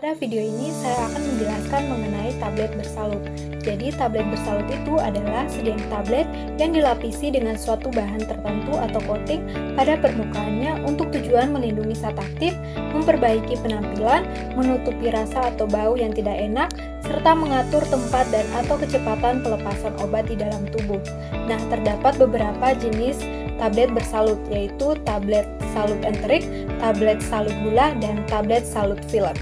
Pada video ini saya akan menjelaskan mengenai tablet bersalut. Jadi tablet bersalut itu adalah sejenis tablet yang dilapisi dengan suatu bahan tertentu atau coating pada permukaannya untuk tujuan melindungi saat aktif, memperbaiki penampilan, menutupi rasa atau bau yang tidak enak, serta mengatur tempat dan atau kecepatan pelepasan obat di dalam tubuh. Nah, terdapat beberapa jenis tablet bersalut, yaitu tablet salut enterik, tablet salut gula, dan tablet salut film.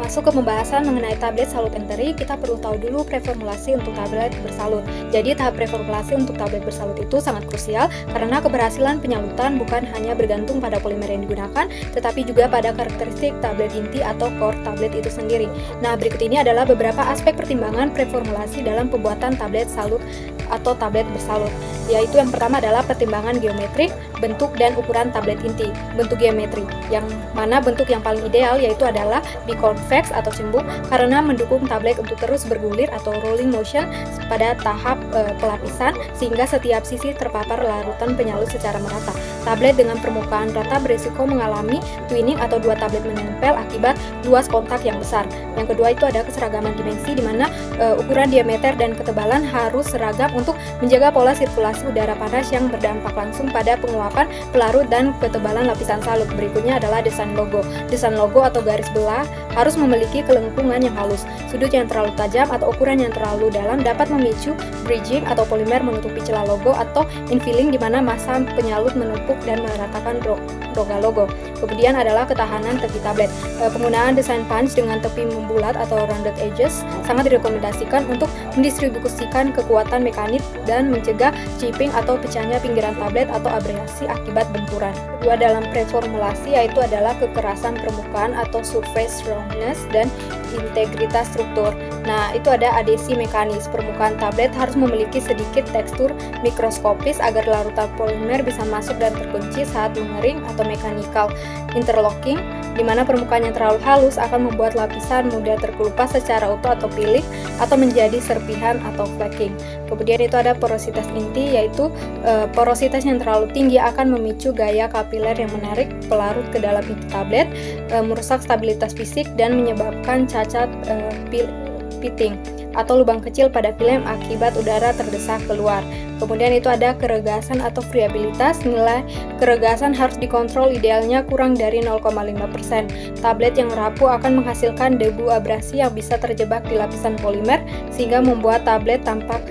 Masuk ke pembahasan mengenai tablet salut enterik, kita perlu tahu dulu preformulasi untuk tablet bersalut. Jadi tahap preformulasi untuk tablet bersalut itu sangat krusial karena keberhasilan penyalutan bukan hanya bergantung pada polimer yang digunakan, tetapi juga pada karakteristik tablet inti atau core tablet itu sendiri. Nah, berikut ini adalah beberapa aspek pertimbangan preformulasi dalam pembuatan tablet salut atau tablet bersalut, yaitu yang pertama adalah pertimbangan geometrik, bentuk dan ukuran tablet inti. Bentuk geometri, yang mana bentuk yang paling ideal yaitu adalah biconvex atau cembung karena mendukung tablet untuk terus bergulir atau rolling motion pada tahap pelapisan sehingga setiap sisi terpapar larutan penyalut secara merata. Tablet dengan permukaan rata berisiko mengalami twinning atau dua tablet menempel akibat luas kontak yang besar. Yang kedua itu ada keseragaman dimensi di mana ukuran diameter dan ketebalan harus seragam untuk menjaga pola sirkulasi udara panas yang berdampak langsung pada penguapan pelarut dan ketebalan lapisan salut. Berikutnya adalah desain logo. Desain logo atau garis belah harus memiliki kelengkungan yang halus. Sudut yang terlalu tajam atau ukuran yang terlalu dalam dapat memicu bridging atau polimer menutupi celah logo atau infilling di mana massa penyalut menumpuk dan meratakan rongga logo. Kemudian adalah ketahanan tepi tablet. Penggunaan desain punch dengan tepi membulat atau rounded edges sangat direkomendasikan untuk mendistribusikan kekuatan mekanik dan mencegah chipping atau pecahnya pinggiran tablet atau abrasi akibat benturan. Kedua dalam preformulasi yaitu adalah kekerasan permukaan atau surface roughness dan integritas struktur. Nah, itu ada adhesi mekanis. Permukaan tablet harus memiliki sedikit tekstur mikroskopis agar larutan polimer bisa masuk dan terkunci saat mengering, atau mechanical interlocking, di mana permukaan yang terlalu halus akan membuat lapisan mudah terkelupas secara utuh atau peeling atau menjadi serpihan atau flaking. Kemudian itu ada porositas inti, yaitu porositas yang terlalu tinggi akan memicu gaya kapiler yang menarik pelarut ke dalam inti tablet, merusak stabilitas fisik dan menyebabkan cacat pitting atau lubang kecil pada film akibat udara terdesak keluar. Kemudian itu ada keregasan atau friabilitas. Nilai keregasan harus dikontrol, idealnya kurang dari 0,5%. Tablet yang rapuh akan menghasilkan debu abrasi yang bisa terjebak di lapisan polimer sehingga membuat tablet tampak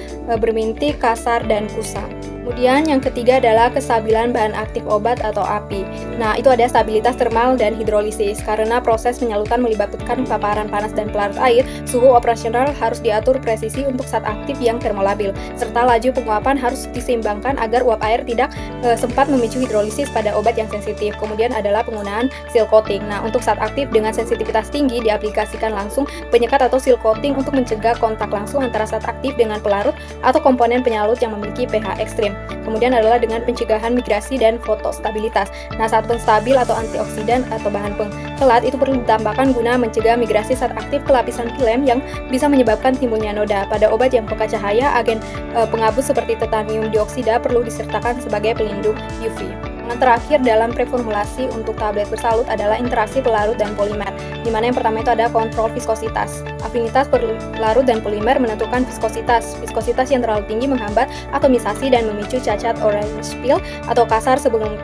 bermintik, kasar, dan kusam. Kemudian yang ketiga adalah kestabilan bahan aktif obat atau API. Nah, itu ada stabilitas termal dan hidrolisis. Karena proses penyalutan melibatkan paparan panas dan pelarut air, suhu operasional harus diatur presisi untuk zat aktif yang termolabil, serta laju penguapan harus diseimbangkan agar uap air tidak sempat memicu hidrolisis pada obat yang sensitif. Kemudian adalah penggunaan seal coating. Nah, untuk zat aktif dengan sensitivitas tinggi diaplikasikan langsung penyekat atau seal coating untuk mencegah kontak langsung antara zat aktif dengan pelarut atau komponen penyalut yang memiliki pH ekstrim. Kemudian adalah dengan pencegahan migrasi dan fotostabilitas. Nah, saat penstabil atau antioksidan atau bahan pengkelat itu perlu ditambahkan guna mencegah migrasi zat aktif ke lapisan film yang bisa menyebabkan timbulnya noda. Pada obat yang peka cahaya, agen penghapus seperti titanium dioksida perlu disertakan sebagai pelindung UV. Yang terakhir dalam preformulasi untuk tablet bersalut adalah interaksi pelarut dan polimer, di mana yang pertama itu ada kontrol viskositas. Afinitas pelarut dan polimer menentukan viskositas. Viskositas yang terlalu tinggi menghambat atomisasi dan memicu cacat orange peel atau kasar sebelum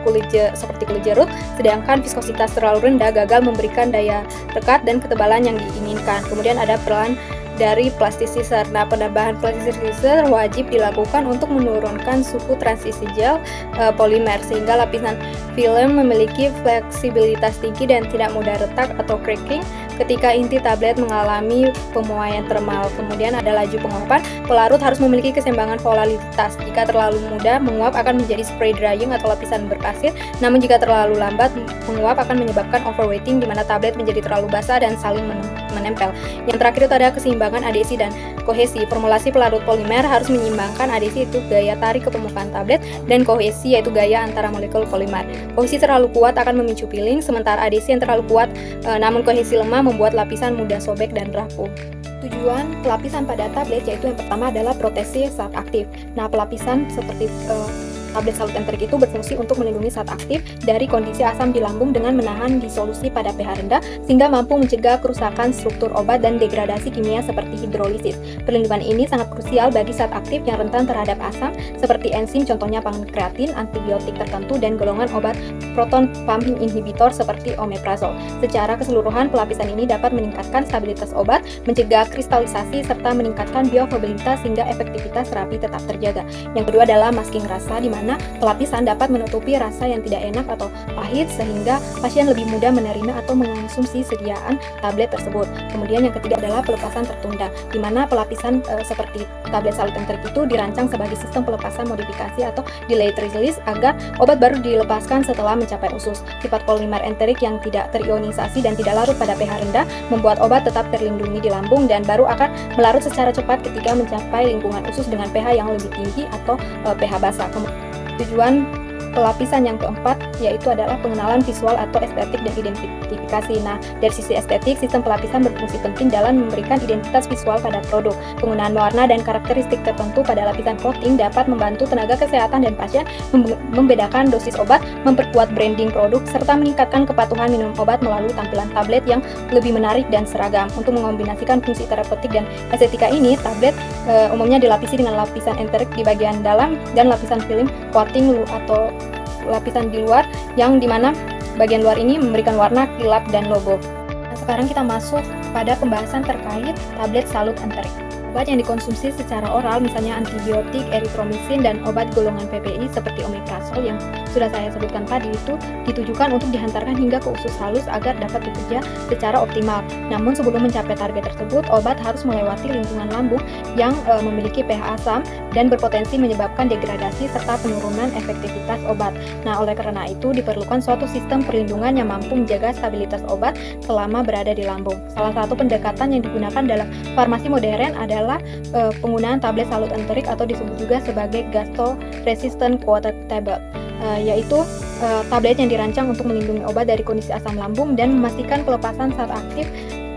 seperti kulit jeruk, sedangkan viskositas terlalu rendah gagal memberikan daya rekat dan ketebalan yang diinginkan. Kemudian ada peran dari plasticizer. Nah, penambahan plasticizer wajib dilakukan untuk menurunkan suhu transisi gel polimer sehingga lapisan film memiliki fleksibilitas tinggi dan tidak mudah retak atau cracking ketika inti tablet mengalami pemuaian termal. Kemudian ada laju penguapan. Pelarut harus memiliki keseimbangan volatilitas. Jika terlalu mudah menguap akan menjadi spray drying atau lapisan berpasir, namun jika terlalu lambat menguap akan menyebabkan overweighting di mana tablet menjadi terlalu basah dan saling menempel. Yang terakhir itu ada keseimbangan adhesi dan kohesi. Formulasi pelarut polimer harus menyeimbangkan adhesi itu gaya tarik ke permukaan tablet dan kohesi yaitu gaya antara molekul polimer. Kohesi terlalu kuat akan memicu peeling, sementara adhesi yang terlalu kuat namun kohesi lemah membuat lapisan mudah sobek dan rapuh. Tujuan pelapisan pada tablet yaitu yang pertama adalah proteksi saat aktif. Nah, pelapisan seperti tablet salut enterik itu berfungsi untuk melindungi zat aktif dari kondisi asam di lambung dengan menahan disolusi pada pH rendah sehingga mampu mencegah kerusakan struktur obat dan degradasi kimia seperti hidrolisis. Perlindungan ini sangat krusial bagi zat aktif yang rentan terhadap asam seperti enzim, contohnya pankreatin, antibiotik tertentu, dan golongan obat proton pumping inhibitor seperti omeprazol. Secara keseluruhan, pelapisan ini dapat meningkatkan stabilitas obat, mencegah kristalisasi, serta meningkatkan bioavailabilitas sehingga efektivitas terapi tetap terjaga. Yang kedua adalah masking rasa, di mana pelapisan dapat menutupi rasa yang tidak enak atau pahit sehingga pasien lebih mudah menerima atau mengonsumsi sediaan tablet tersebut. Kemudian yang ketiga adalah pelepasan tertunda, di mana pelapisan seperti tablet salut enterik itu dirancang sebagai sistem pelepasan modifikasi atau delayed release agar obat baru dilepaskan setelah mencapai usus. Sifat polimer enterik yang tidak terionisasi dan tidak larut pada pH rendah membuat obat tetap terlindungi di lambung dan baru akan melarut secara cepat ketika mencapai lingkungan usus dengan pH yang lebih tinggi atau pH basah. Tujuan pelapisan yang keempat yaitu adalah pengenalan visual atau estetik dan identifikasi. Nah, dari sisi estetik, sistem pelapisan berfungsi penting dalam memberikan identitas visual pada produk. Penggunaan warna dan karakteristik tertentu pada lapisan coating dapat membantu tenaga kesehatan dan pasien membedakan dosis obat, memperkuat branding produk, serta meningkatkan kepatuhan minum obat melalui tampilan tablet yang lebih menarik dan seragam. Untuk mengombinasikan fungsi terapeutik dan estetika ini, tablet umumnya dilapisi dengan lapisan enterik di bagian dalam dan lapisan film coating atau lapisan di luar yang dimana bagian luar ini memberikan warna, kilap, dan logo. Nah, sekarang kita masuk pada pembahasan terkait tablet salut enterik. Obat yang dikonsumsi secara oral misalnya antibiotik, eritromisin, dan obat golongan PPI seperti omeprazol yang sudah saya sebutkan tadi itu ditujukan untuk dihantarkan hingga ke usus halus agar dapat bekerja secara optimal. Namun sebelum mencapai target tersebut, obat harus melewati lingkungan lambung yang memiliki pH asam dan berpotensi menyebabkan degradasi serta penurunan efektivitas obat. Nah, oleh karena itu diperlukan suatu sistem perlindungan yang mampu menjaga stabilitas obat selama berada di lambung. Salah satu pendekatan yang digunakan dalam farmasi modern adalah penggunaan tablet salut enterik atau disebut juga sebagai gastro-resistant coated tablet, yaitu tablet yang dirancang untuk melindungi obat dari kondisi asam lambung dan memastikan pelepasan saat aktif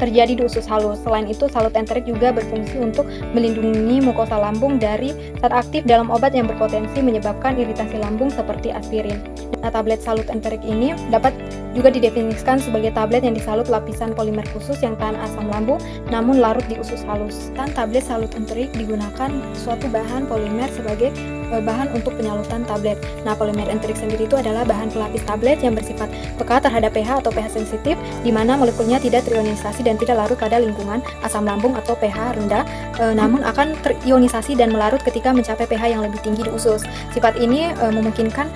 terjadi di usus halus. Selain itu, salut enterik juga berfungsi untuk melindungi mukosa lambung dari zat aktif dalam obat yang berpotensi menyebabkan iritasi lambung seperti aspirin. Nah, tablet salut enterik ini dapat juga didefinisikan sebagai tablet yang disalut lapisan polimer khusus yang tahan asam lambung namun larut di usus halus. Dan tablet salut enterik digunakan suatu bahan polimer sebagai bahan untuk penyalutan tablet. Nah, polimer enterik sendiri itu adalah bahan pelapis tablet yang bersifat peka terhadap pH atau pH sensitif, di mana molekulnya tidak terionisasi dan tidak larut pada lingkungan asam lambung atau pH rendah, namun akan terionisasi dan melarut ketika mencapai pH yang lebih tinggi di usus. Sifat ini memungkinkan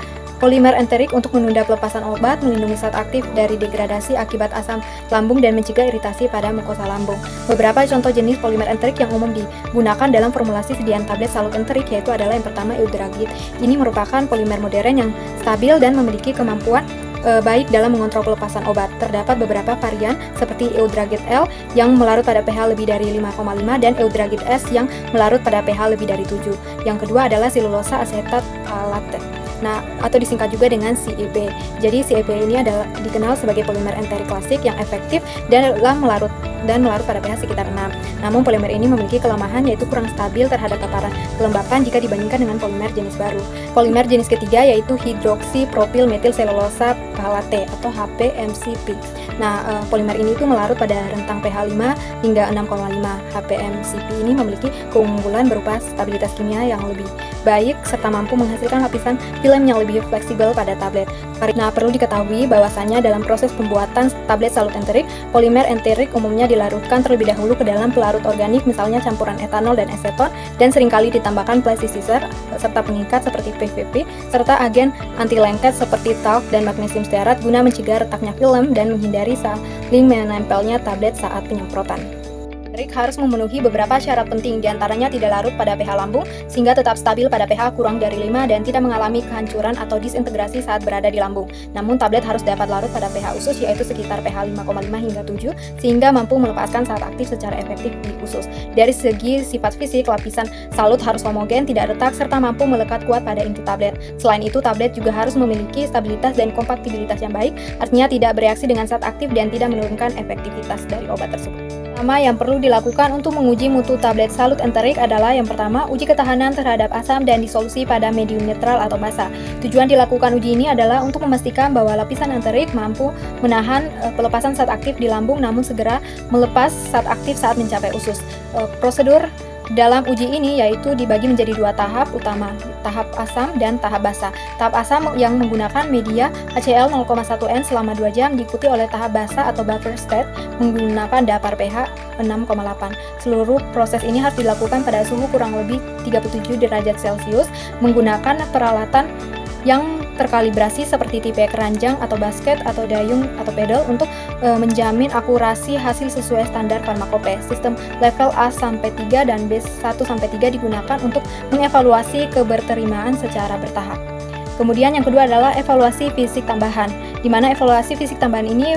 polimer enterik untuk menunda pelepasan obat, melindungi zat aktif dari degradasi akibat asam lambung, dan mencegah iritasi pada mukosa lambung. Beberapa contoh jenis polimer enterik yang umum digunakan dalam formulasi sediaan tablet salut enterik yaitu adalah yang pertama eudragit. Ini merupakan polimer modern yang stabil dan memiliki kemampuan baik dalam mengontrol pelepasan obat. Terdapat beberapa varian seperti eudragit L yang melarut pada pH lebih dari 5,5 dan eudragit S yang melarut pada pH lebih dari 7. Yang kedua adalah silulosa asetat alate. Nah, atau disingkat juga dengan CEP. Jadi CEP ini adalah dikenal sebagai polimer enterik klasik yang efektif dan melarut pada pH sekitar 6. Namun polimer ini memiliki kelemahan yaitu kurang stabil terhadap paparan kelembapan jika dibandingkan dengan polimer jenis baru. Polimer jenis ketiga yaitu hidroksipropil metil selulosa phthalate atau HPMCP. Nah, polimer ini itu melarut pada rentang pH 5 hingga 6,5. HPMCP ini memiliki keunggulan berupa stabilitas kimia yang lebih baik serta mampu menghasilkan lapisan film yang lebih fleksibel pada tablet. Nah, perlu diketahui bahwasanya dalam proses pembuatan tablet salut enterik, polimer enterik umumnya dilarutkan terlebih dahulu ke dalam pelarut organik, misalnya campuran etanol dan aseton, dan seringkali ditambahkan plasticizer serta pengikat seperti PVP, serta agen anti lengket seperti talc dan magnesium stearat guna mencegah retaknya film dan menghindari saling menempelnya tablet saat penyemprotan. Enterik harus memenuhi beberapa syarat penting, diantaranya tidak larut pada pH lambung sehingga tetap stabil pada pH kurang dari 5 dan tidak mengalami kehancuran atau disintegrasi saat berada di lambung. Namun tablet harus dapat larut pada pH usus yaitu sekitar pH 5,5 hingga 7 sehingga mampu melepaskan zat aktif secara efektif di usus. Dari segi sifat fisik, lapisan salut harus homogen, tidak retak, serta mampu melekat kuat pada inti tablet. Selain itu, tablet juga harus memiliki stabilitas dan kompaktibilitas yang baik, artinya tidak bereaksi dengan zat aktif dan tidak menurunkan efektivitas dari obat tersebut. Pertama yang perlu dilakukan untuk menguji mutu tablet salut enterik adalah yang pertama, uji ketahanan terhadap asam dan disolusi pada medium netral atau basah. Tujuan dilakukan uji ini adalah untuk memastikan bahwa lapisan enterik mampu menahan pelepasan zat aktif di lambung namun segera melepas zat aktif saat mencapai usus. Prosedur dalam uji ini yaitu dibagi menjadi dua tahap utama, tahap asam dan tahap basah. Tahap asam yang menggunakan media HCl 0,1N selama 2 jam diikuti oleh tahap basah atau buffer state menggunakan dapar pH 6,8. Seluruh proses ini harus dilakukan pada suhu kurang lebih 37 derajat Celcius menggunakan peralatan yang terkalibrasi seperti tipe keranjang atau basket atau dayung atau pedal untuk menjamin akurasi hasil sesuai standar farmakope. Sistem level A sampai 3 dan B 1 sampai 3 digunakan untuk mengevaluasi keberterimaan secara bertahap. Kemudian yang kedua adalah evaluasi fisik tambahan, di mana evaluasi fisik tambahan ini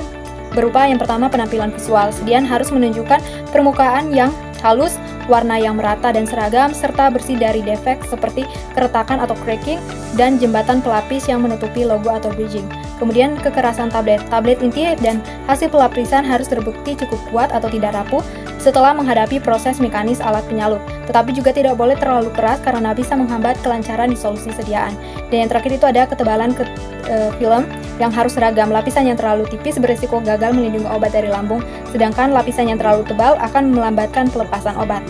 berupa yang pertama penampilan visual. Sedian harus menunjukkan permukaan yang halus, warna yang merata dan seragam, serta bersih dari defek seperti keretakan atau cracking, dan jembatan pelapis yang menutupi logo atau bridging. Kemudian kekerasan tablet. Tablet inti dan hasil pelapisan harus terbukti cukup kuat atau tidak rapuh setelah menghadapi proses mekanis alat penyalut. Tetapi juga tidak boleh terlalu keras karena bisa menghambat kelancaran disolusi sediaan. Dan yang terakhir itu ada ketebalan film yang harus seragam. Lapisan yang terlalu tipis berisiko gagal melindungi obat dari lambung, sedangkan lapisan yang terlalu tebal akan melambatkan pelepasan obat.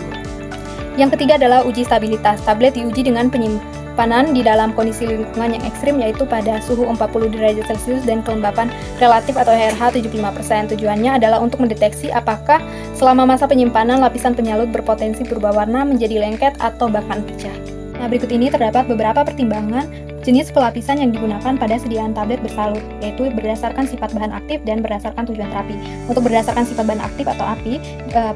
Yang ketiga adalah uji stabilitas. Tablet diuji dengan penyimpanan di dalam kondisi lingkungan yang ekstrim, yaitu pada suhu 40 derajat Celcius dan kelembapan relatif atau RH 75%. Tujuannya adalah untuk mendeteksi apakah selama masa penyimpanan lapisan penyalut berpotensi berubah warna menjadi lengket atau bahkan pecah. Nah, berikut ini terdapat beberapa pertimbangan jenis pelapisan yang digunakan pada sediaan tablet bersalut, yaitu berdasarkan sifat bahan aktif dan berdasarkan tujuan terapi. Untuk berdasarkan sifat bahan aktif atau API,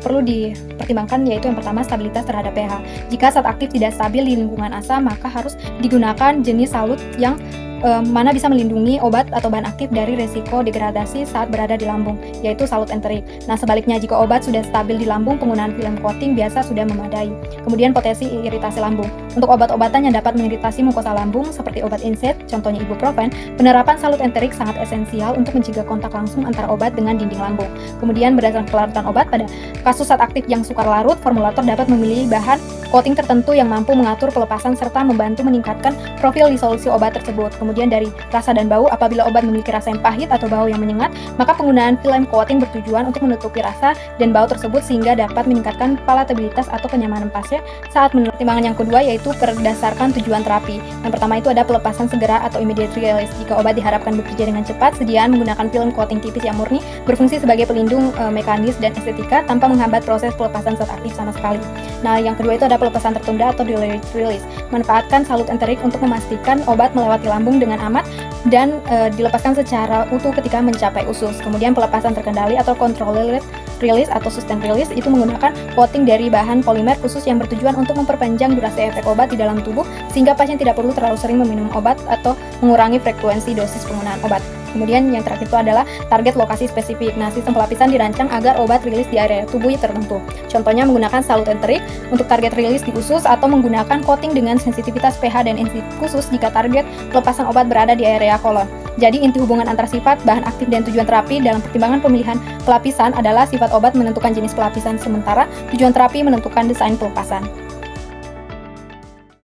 perlu dipertimbangkan yaitu yang pertama stabilitas terhadap pH. Jika zat aktif tidak stabil di lingkungan asam, maka harus digunakan jenis salut yang mana bisa melindungi obat atau bahan aktif dari resiko degradasi saat berada di lambung, yaitu salut enterik. Nah, sebaliknya jika obat sudah stabil di lambung, penggunaan film coating biasa sudah memadai. Kemudian potensi iritasi lambung. Untuk obat-obatan yang dapat mengiritasi mukosa lambung seperti obat NSAID, contohnya ibuprofen, penerapan salut enterik sangat esensial untuk mencegah kontak langsung antara obat dengan dinding lambung. Kemudian berdasarkan pelarutan obat, pada kasus zat aktif yang sukar larut, formulator dapat memilih bahan coating tertentu yang mampu mengatur pelepasan serta membantu meningkatkan profil disolusi obat tersebut. Kemudian dari rasa dan bau, apabila obat memiliki rasa yang pahit atau bau yang menyengat, maka penggunaan film coating bertujuan untuk menutupi rasa dan bau tersebut sehingga dapat meningkatkan palatabilitas atau kenyamanan pasien saat menurut. Pertimbangan yang kedua yaitu berdasarkan tujuan terapi. Yang pertama itu ada pelepasan segera atau immediate release. Jika obat diharapkan bekerja dengan cepat, sediaan menggunakan film coating tipis yang murni berfungsi sebagai pelindung mekanis dan estetika tanpa menghambat proses pelepasan zat aktif sama sekali. Nah, yang kedua itu ada pelepasan tertunda atau delayed release. Manfaatkan salut enterik untuk memastikan obat melewati lambung dengan aman dan dilepaskan secara utuh ketika mencapai usus. Kemudian pelepasan terkendali atau controlled release atau sustained release itu menggunakan coating dari bahan polimer khusus yang bertujuan untuk memperpanjang durasi efek obat di dalam tubuh sehingga pasien tidak perlu terlalu sering meminum obat atau mengurangi frekuensi dosis penggunaan obat. Kemudian yang terakhir itu adalah target lokasi spesifik. Nah, sistem pelapisan dirancang agar obat rilis di area tubuh tertentu. Contohnya menggunakan salut enterik untuk target rilis di usus atau menggunakan coating dengan sensitivitas pH dan NC khusus jika target pelepasan obat berada di area kolon. Jadi inti hubungan antara sifat, bahan aktif, dan tujuan terapi dalam pertimbangan pemilihan pelapisan adalah sifat obat menentukan jenis pelapisan sementara tujuan terapi menentukan desain pelepasan.